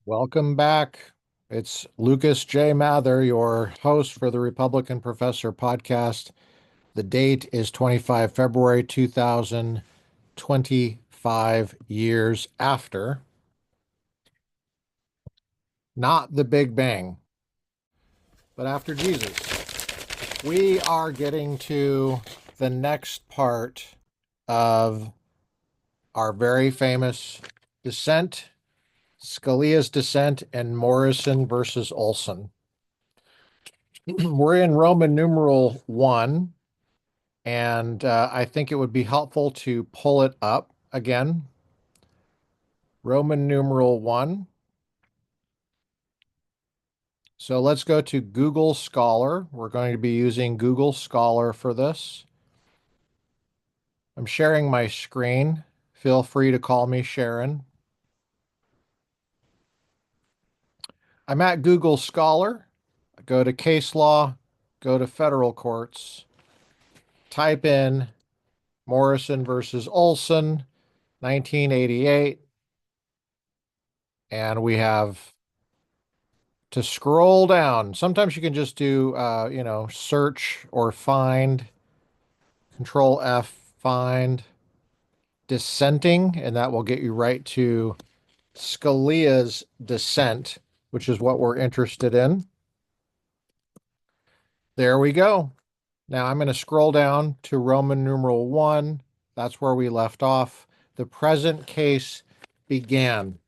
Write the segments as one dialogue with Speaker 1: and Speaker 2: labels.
Speaker 1: Welcome back. It's Lucas J. Mather, your host for the Republican Professor podcast. The date is 25 February 2025, years after, not the Big Bang, but after Jesus. We are getting to the next part of our very famous Dissent, Scalia's Dissent, and Morrison versus Olson. We're in Roman numeral 1, and I think it would be helpful to pull it up again. Roman numeral 1. So let's go to Google Scholar. We're going to be using Google Scholar for this. I'm sharing my screen. Feel free to call me Sharon. I'm at Google Scholar. Go to case law, go to federal courts, type in Morrison versus Olson, 1988, and we have to scroll down. Sometimes you can just do, search or find, Control F, find, dissenting, and that will get you right to Scalia's dissent, which is what we're interested in. There we go. Now I'm going to scroll down to Roman numeral 1. That's where we left off. The present case began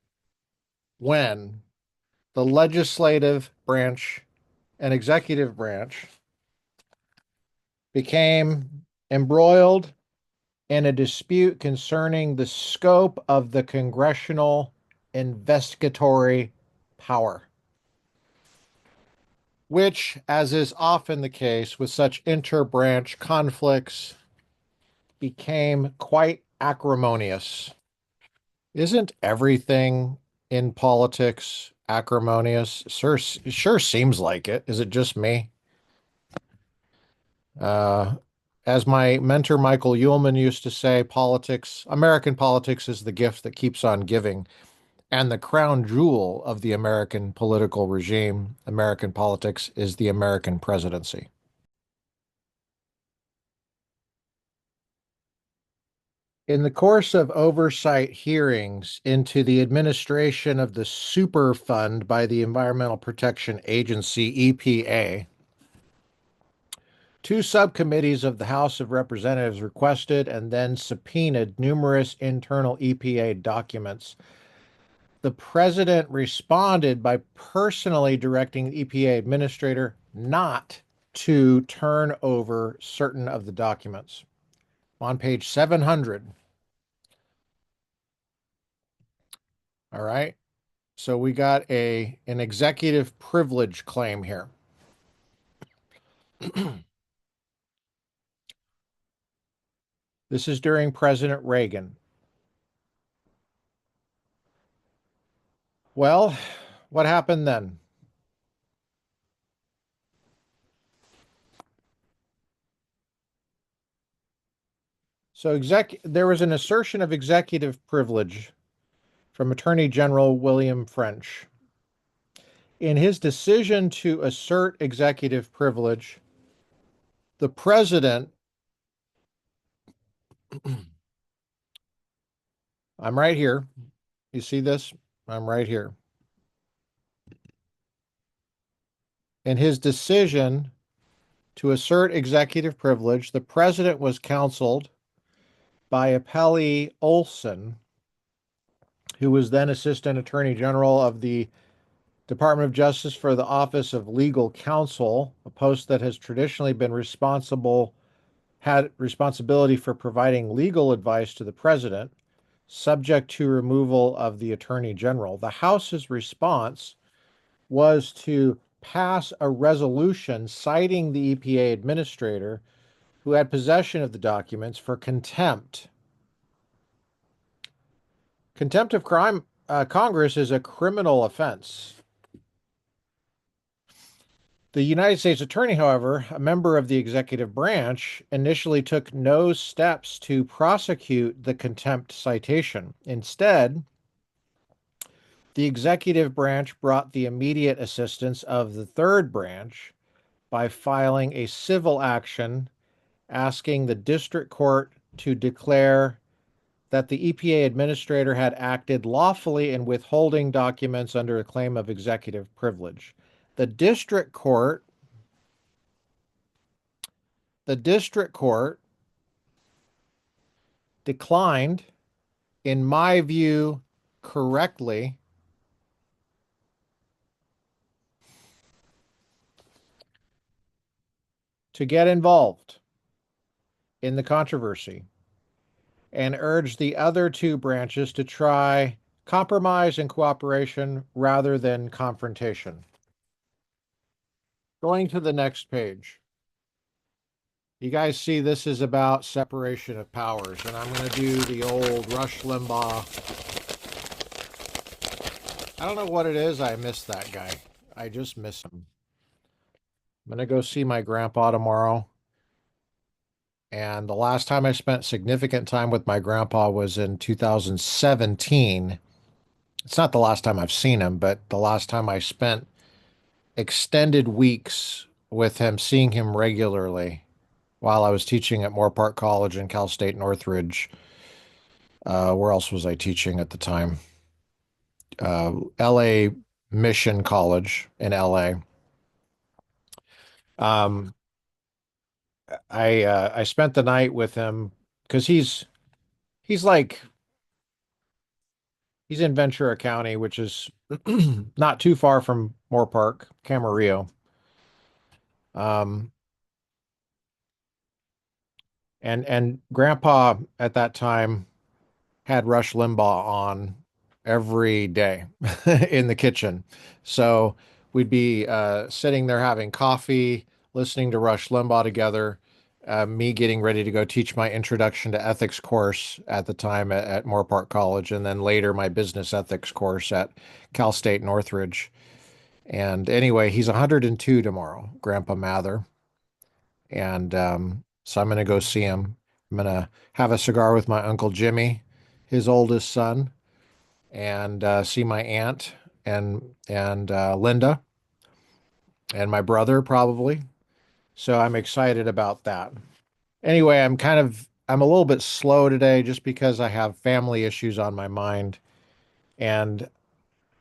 Speaker 1: when the legislative branch and executive branch became embroiled in a dispute concerning the scope of the congressional investigatory power, which, as is often the case with such inter-branch conflicts, became quite acrimonious. Isn't everything in politics acrimonious? Sure seems like it. Is it just me? Uh, as my mentor Michael Uhlman used to say, American politics is the gift that keeps on giving. And the crown jewel of the American political regime, American politics, is the American presidency. In the course of oversight hearings into the administration of the Superfund by the Environmental Protection Agency, EPA, two subcommittees of the House of Representatives requested and then subpoenaed numerous internal EPA documents. The president responded by personally directing the EPA administrator not to turn over certain of the documents. On page 700. All right. So we got an executive privilege claim here. This is during President Reagan. Well, what happened then? So there was an assertion of executive privilege from Attorney General William French. In his decision to assert executive privilege, the president, I'm right here. You see this? I'm right here. In his decision to assert executive privilege, the president was counseled by appellee Olson, who was then Assistant Attorney General of the Department of Justice for the Office of Legal Counsel, a post that has traditionally been had responsibility for providing legal advice to the president, subject to removal of the Attorney General. The House's response was to pass a resolution citing the EPA administrator who had possession of the documents for contempt. Contempt of Congress is a criminal offense. The United States Attorney, however, a member of the executive branch, initially took no steps to prosecute the contempt citation. Instead, The executive branch brought the immediate assistance of the third branch by filing a civil action asking the district court to declare that the EPA administrator had acted lawfully in withholding documents under a claim of executive privilege. The district court declined, in my view, correctly, to get involved in the controversy and urged the other two branches to try compromise and cooperation rather than confrontation. Going to the next page. You guys see this is about separation of powers, and I'm going to do the old Rush Limbaugh. I don't know what it is. I miss that guy. I just miss him. I'm going to go see my grandpa tomorrow. And the last time I spent significant time with my grandpa was in 2017. It's not the last time I've seen him, but the last time I spent extended weeks with him, seeing him regularly while I was teaching at Moore Park College and Cal State Northridge. Where else was I teaching at the time? LA Mission College in LA. I spent the night with him because he's like he's in Ventura County, which is not too far from Moore Park, Camarillo. And Grandpa at that time had Rush Limbaugh on every day in the kitchen. So we'd be sitting there having coffee, listening to Rush Limbaugh together, me getting ready to go teach my introduction to ethics course at the time at Moore Park College, and then later my business ethics course at Cal State Northridge. And anyway, he's 102 tomorrow, Grandpa Mather. And so I'm going to go see him. I'm going to have a cigar with my Uncle Jimmy, his oldest son, and see my aunt and Linda and my brother probably. So I'm excited about that. Anyway, I'm a little bit slow today just because I have family issues on my mind. And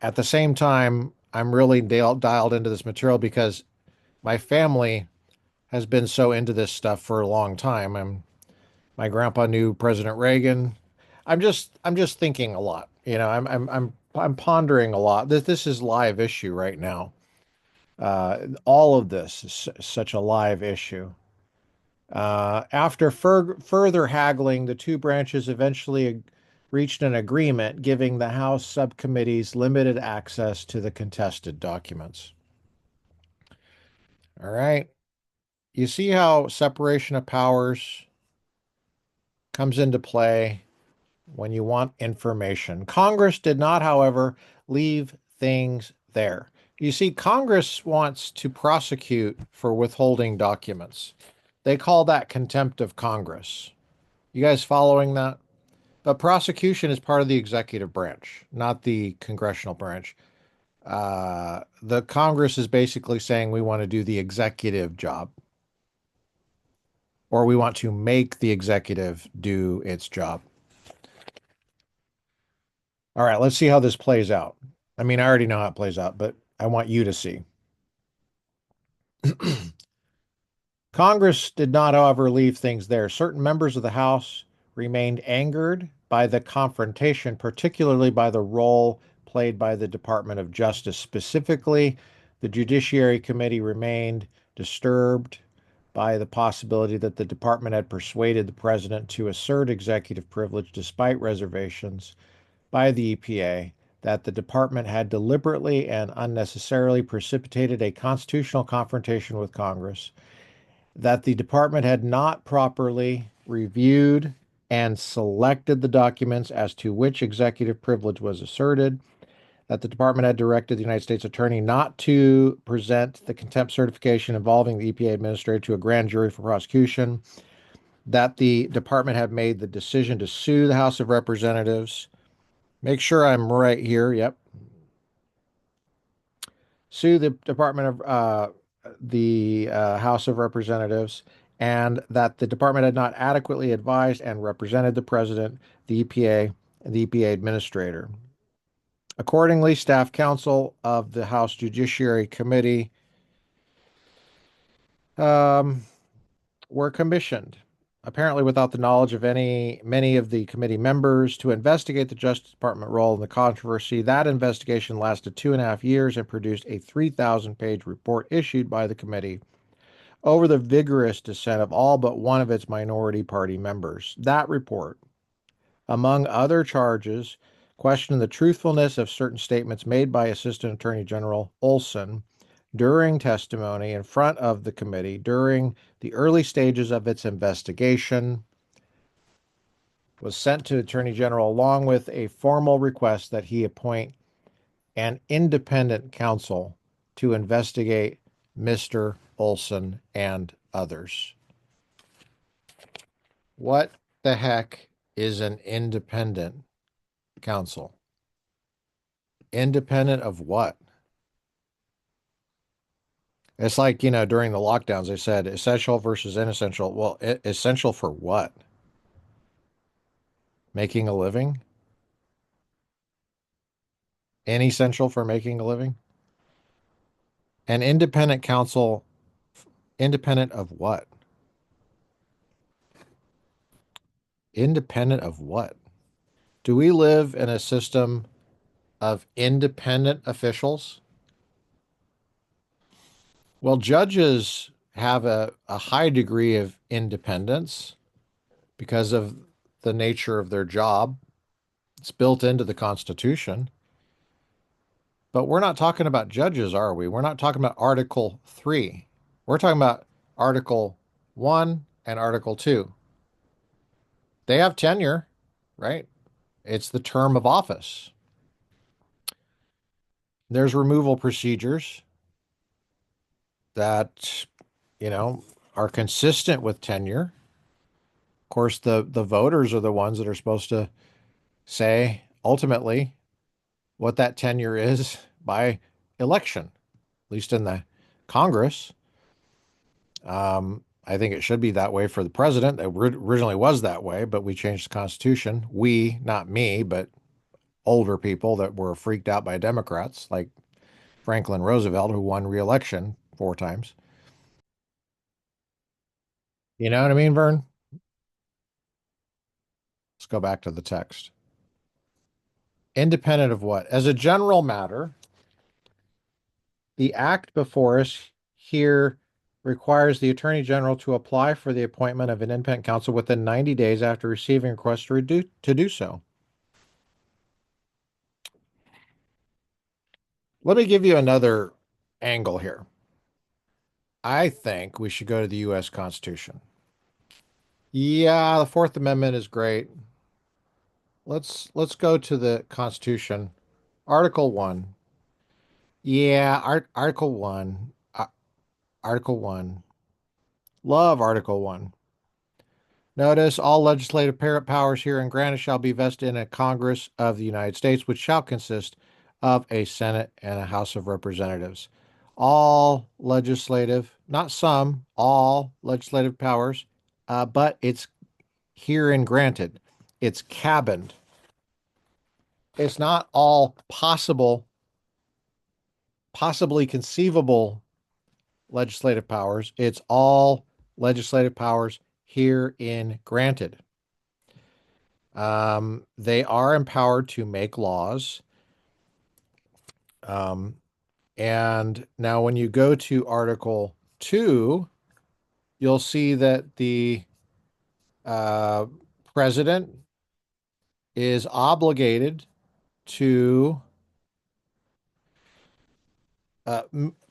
Speaker 1: at the same time, I'm really dialed into this material because my family has been so into this stuff for a long time. My grandpa knew President Reagan. I'm just thinking a lot. I'm pondering a lot. This is live issue right now. All of this is such a live issue. After further haggling, the two branches eventually reached an agreement giving the House subcommittees limited access to the contested documents. All right. You see how separation of powers comes into play when you want information. Congress did not, however, leave things there. You see, Congress wants to prosecute for withholding documents. They call that contempt of Congress. You guys following that? But prosecution is part of the executive branch, not the congressional branch. The Congress is basically saying we want to do the executive job, or we want to make the executive do its job. All right, let's see how this plays out. I mean, I already know how it plays out, but I want you to see. Congress did not, however, leave things there. Certain members of the House remained angered by the confrontation, particularly by the role played by the Department of Justice. Specifically, the Judiciary Committee remained disturbed by the possibility that the department had persuaded the president to assert executive privilege despite reservations by the EPA, that the department had deliberately and unnecessarily precipitated a constitutional confrontation with Congress, that the department had not properly reviewed and selected the documents as to which executive privilege was asserted, that the department had directed the United States Attorney not to present the contempt certification involving the EPA administrator to a grand jury for prosecution, that the department had made the decision to sue the House of Representatives. Make sure I'm right here. Yep. sue the Department of the House of Representatives, and that the department had not adequately advised and represented the president, the EPA, and the EPA administrator. Accordingly, staff counsel of the House Judiciary Committee um, were commissioned, apparently without the knowledge of many of the committee members, to investigate the Justice Department role in the controversy. That investigation lasted 2.5 years and produced a 3,000-page report issued by the committee over the vigorous dissent of all but one of its minority party members. That report, among other charges, questioned the truthfulness of certain statements made by Assistant Attorney General Olson during testimony in front of the committee during the early stages of its investigation, was sent to Attorney General along with a formal request that he appoint an independent counsel to investigate Mr. Olson and others. What the heck is an independent counsel? Independent of what? It's like, during the lockdowns, they said essential versus inessential. Well, essential for what? Making a living? Inessential for making a living? An independent counsel, independent of what? Independent of what? Do we live in a system of independent officials? Well, judges have a high degree of independence because of the nature of their job. It's built into the Constitution. But we're not talking about judges, are we? We're not talking about Article 3. We're talking about Article 1 and Article 2. They have tenure, right? It's the term of office. There's removal procedures that, are consistent with tenure. Of course, the voters are the ones that are supposed to say ultimately what that tenure is by election, at least in the Congress. I think it should be that way for the president. It originally was that way, but we changed the Constitution. We, not me, but older people that were freaked out by Democrats, like Franklin Roosevelt, who won re-election 4 times. You know what I mean, Vern? Let's go back to the text. Independent of what? As a general matter, the act before us here requires the Attorney General to apply for the appointment of an independent counsel within 90 days after receiving a request to do so. Let me give you another angle here. I think we should go to the U.S. Constitution. Yeah, the Fourth Amendment is great. Let's go to the Constitution. Article 1. Yeah, Article 1. Article 1. Love Article 1. Notice all legislative powers herein granted shall be vested in a Congress of the United States, which shall consist of a Senate and a House of Representatives. All legislative, not some, all legislative powers, but it's herein granted. It's cabined. It's not all possibly conceivable legislative powers. It's all legislative powers herein granted. They are empowered to make laws. Um, and now when you go to Article 2, you'll see that the uh, president is obligated to uh,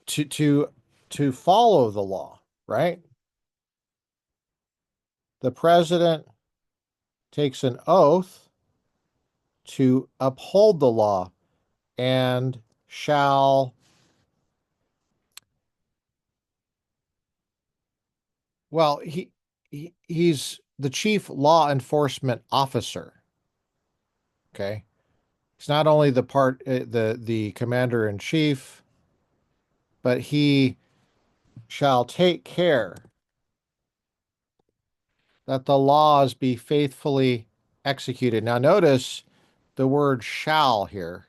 Speaker 1: to to to follow the law, right? The president takes an oath to uphold the law and shall, well, he's the chief law enforcement officer. Okay. He's not only the commander in chief, but he shall take care that the laws be faithfully executed. Now, notice the word shall here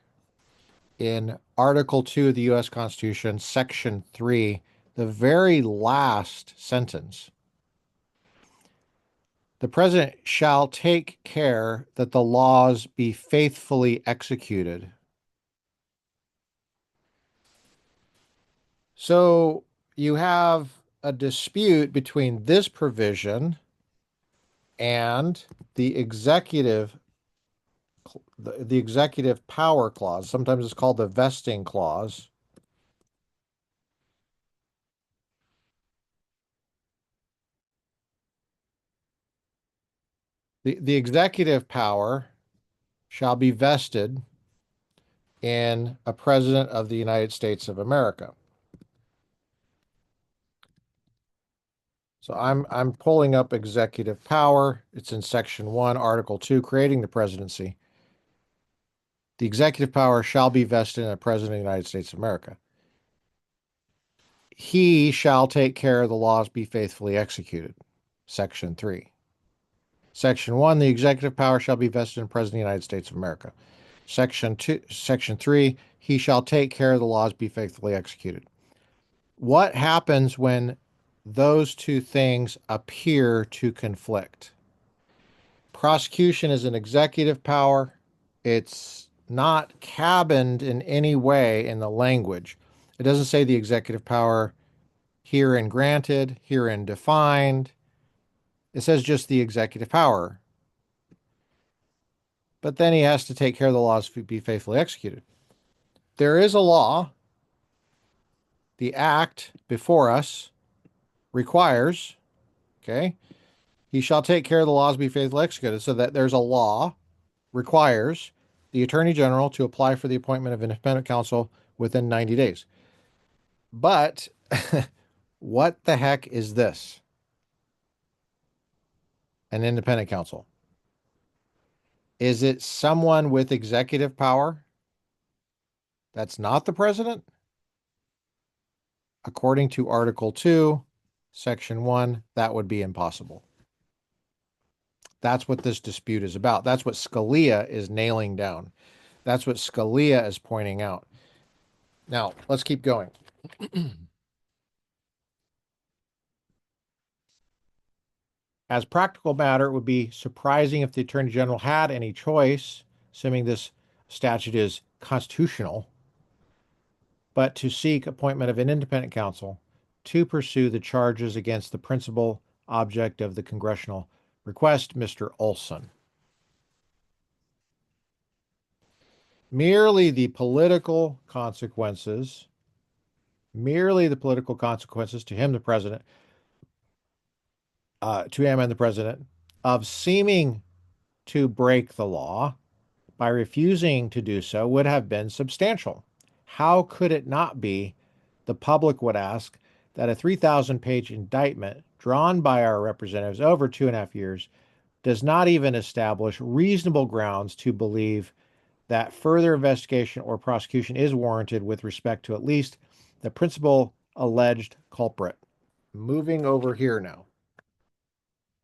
Speaker 1: in Article 2 of the U.S. Constitution, Section 3, the very last sentence. The president shall take care that the laws be faithfully executed. So you have a dispute between this provision and the executive power clause. Sometimes it's called the vesting clause. The executive power shall be vested in a president of the United States of America. So I'm pulling up executive power. It's in Section 1, Article 2, creating the presidency. The executive power shall be vested in a president of the United States of America. He shall take care the laws be faithfully executed. Section 3. Section 1, the executive power shall be vested in the president of the United States of America. Section 3, he shall take care the laws be faithfully executed. What happens when those two things appear to conflict? Prosecution is an executive power. It's not cabined in any way in the language. It doesn't say the executive power herein granted, herein defined. It says just the executive power. But then he has to take care of the laws to be faithfully executed. There is a law. The act before us requires, okay, he shall take care of the laws be faithfully executed. So that there's a law requires the Attorney General to apply for the appointment of independent counsel within 90 days. But what the heck is this? An independent counsel. Is it someone with executive power that's not the president? According to Article 2, Section 1, that would be impossible. That's what this dispute is about. That's what Scalia is nailing down. That's what Scalia is pointing out. Now, let's keep going. As a practical matter, it would be surprising if the Attorney General had any choice, assuming this statute is constitutional, but to seek appointment of an independent counsel to pursue the charges against the principal object of the congressional request, Mr. Olson. Merely the political consequences to him, the president, to him and the president, of seeming to break the law by refusing to do so would have been substantial. How could it not be, the public would ask, that a 3,000-page indictment drawn by our representatives over 2.5 years does not even establish reasonable grounds to believe that further investigation or prosecution is warranted with respect to at least the principal alleged culprit. Moving over here now.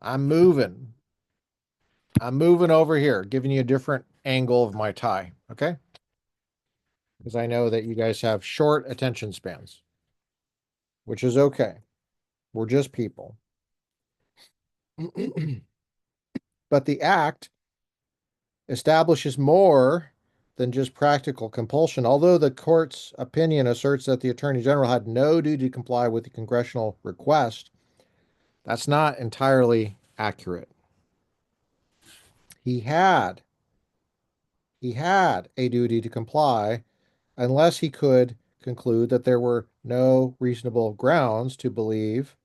Speaker 1: I'm moving over here, giving you a different angle of my tie, okay? Because I know that you guys have short attention spans, which is okay. We're just people. But the act establishes more than just practical compulsion. Although the court's opinion asserts that the Attorney General had no duty to comply with the congressional request, that's not entirely accurate. He had a duty to comply unless he could conclude that there were no reasonable grounds to believe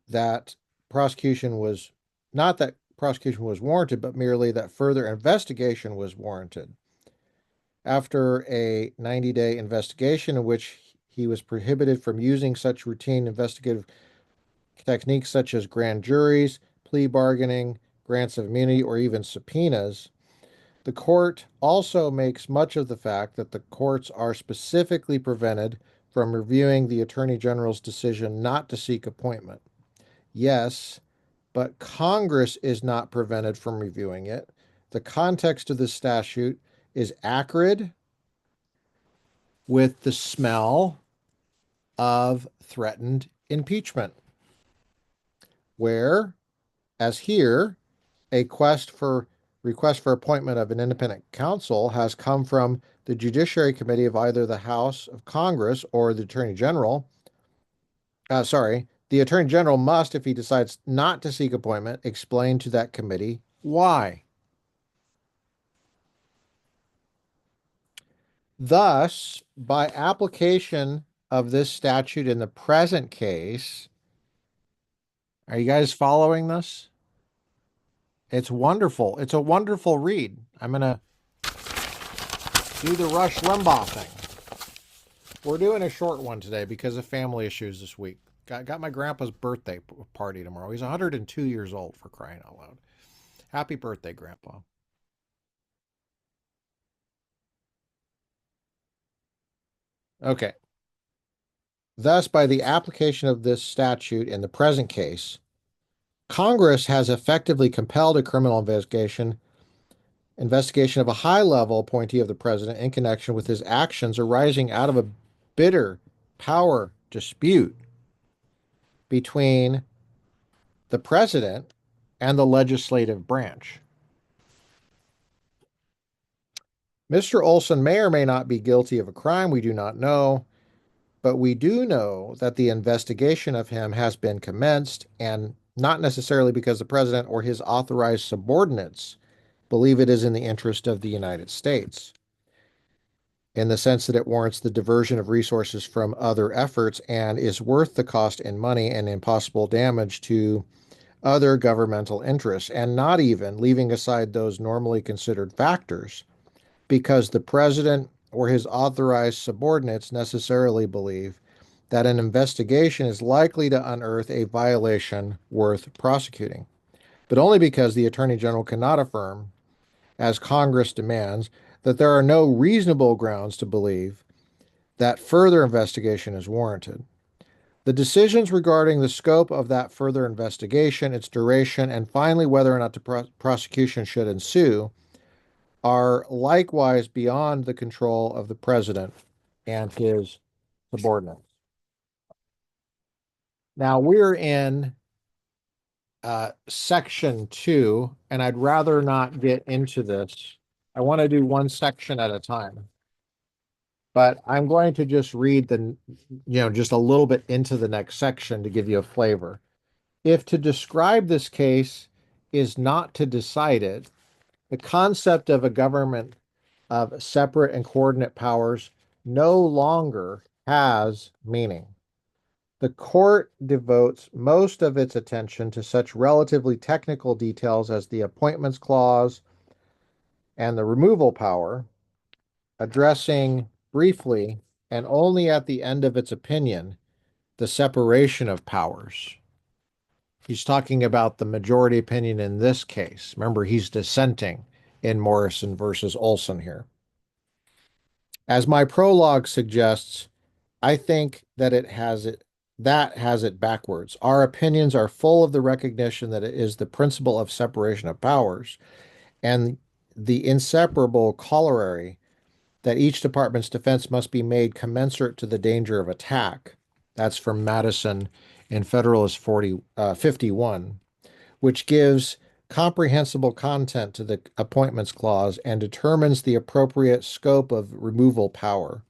Speaker 1: that prosecution was not that prosecution was warranted, but merely that further investigation was warranted. After a 90-day investigation in which he was prohibited from using such routine investigative techniques such as grand juries, plea bargaining, grants of immunity, or even subpoenas, the court also makes much of the fact that the courts are specifically prevented from reviewing the Attorney General's decision not to seek appointment? Yes, but Congress is not prevented from reviewing it. The context of the statute is acrid with the smell of threatened impeachment, where, as here, a request for appointment of an independent counsel has come from the Judiciary Committee of either the House of Congress or the Attorney General. The Attorney General must, if he decides not to seek appointment, explain to that committee why. Thus, by application of this statute in the present case, are you guys following this? It's wonderful. It's a wonderful read. I'm going to do the Rush Limbaugh thing. We're doing a short one today because of family issues this week. Got my grandpa's birthday party tomorrow. He's 102 years old, for crying out loud. Happy birthday, Grandpa. Okay. Thus, by the application of this statute in the present case, Congress has effectively compelled a criminal investigation of a high-level appointee of the president in connection with his actions arising out of a bitter power dispute between the president and the legislative branch. Mr. Olson may or may not be guilty of a crime, we do not know, but we do know that the investigation of him has been commenced, and not necessarily because the president or his authorized subordinates believe it is in the interest of the United States, in the sense that it warrants the diversion of resources from other efforts and is worth the cost in money and in possible damage to other governmental interests, and not even leaving aside those normally considered factors, because the president or his authorized subordinates necessarily believe that an investigation is likely to unearth a violation worth prosecuting, but only because the Attorney General cannot affirm, as Congress demands, that there are no reasonable grounds to believe that further investigation is warranted. The decisions regarding the scope of that further investigation, its duration, and finally whether or not the prosecution should ensue are likewise beyond the control of the president and his subordinates. Now we're in section 2, and I'd rather not get into this. I want to do one section at a time. But I'm going to just read just a little bit into the next section to give you a flavor. If to describe this case is not to decide it, the concept of a government of separate and coordinate powers no longer has meaning. The court devotes most of its attention to such relatively technical details as the appointments clause and the removal power, addressing briefly and only at the end of its opinion the separation of powers. He's talking about the majority opinion in this case. Remember, he's dissenting in Morrison versus Olson here. As my prologue suggests, I think that has it backwards. Our opinions are full of the recognition that it is the principle of separation of powers and the inseparable corollary that each department's defense must be made commensurate to the danger of attack. That's from Madison in Federalist 51, which gives comprehensible content to the appointments clause and determines the appropriate scope of removal power.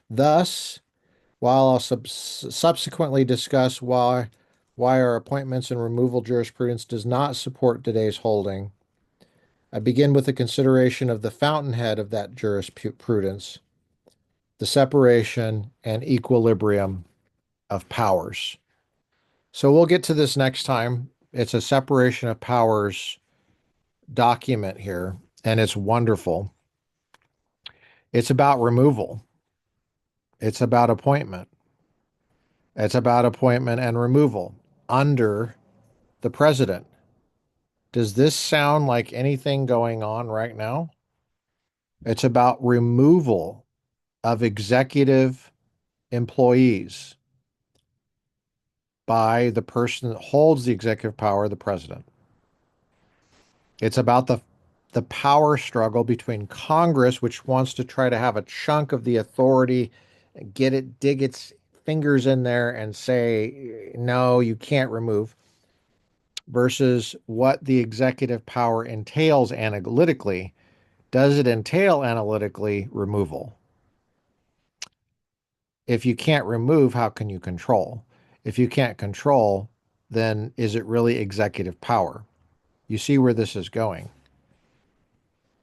Speaker 1: Thus, while I'll subsequently discuss why our appointments and removal jurisprudence does not support today's holding, I begin with a consideration of the fountainhead of that jurisprudence, the separation and equilibrium of powers. So we'll get to this next time. It's a separation of powers document here, and it's wonderful. It's about removal. It's about appointment. It's about appointment and removal under the president. Does this sound like anything going on right now? It's about removal of executive employees by the person that holds the executive power, the president. It's about the power struggle between Congress, which wants to try to have a chunk of the authority, dig its fingers in there and say, no, you can't remove, versus what the executive power entails analytically. Does it entail analytically removal? If you can't remove, how can you control? If you can't control, then is it really executive power? You see where this is going.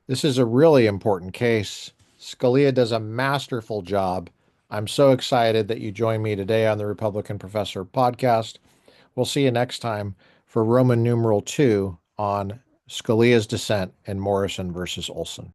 Speaker 1: This is a really important case. Scalia does a masterful job. I'm so excited that you joined me today on the Republican Professor podcast. We'll see you next time for Roman numeral 2 on Scalia's dissent in Morrison versus Olson.